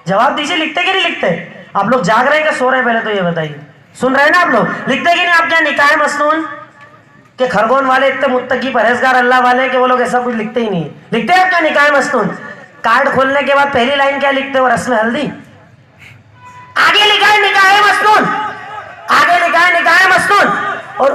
जवाब दीजिए, लिखते कि नहीं लिखते? आप लोग जाग रहे हैं क्या सो रहे हैं? पहले तो ये बताइए, सुन रहे हैं ना आप लोग? लिखते कि नहीं आपके यहाँ निकाय मसनून के खरगोन वाले इतने मुत्तकी परहेजगार अल्लाह वाले कि वो लोग ऐसा कुछ लिखते ही नहीं? लिखते हैं क्या निकाय मसनून? कार्ड खोलने के बाद पहली लाइन क्या लिखते हो? रस्म हल्दी। आगे लिखा है निकाय मसनून, आगे लिखा है निकाय मसनून, और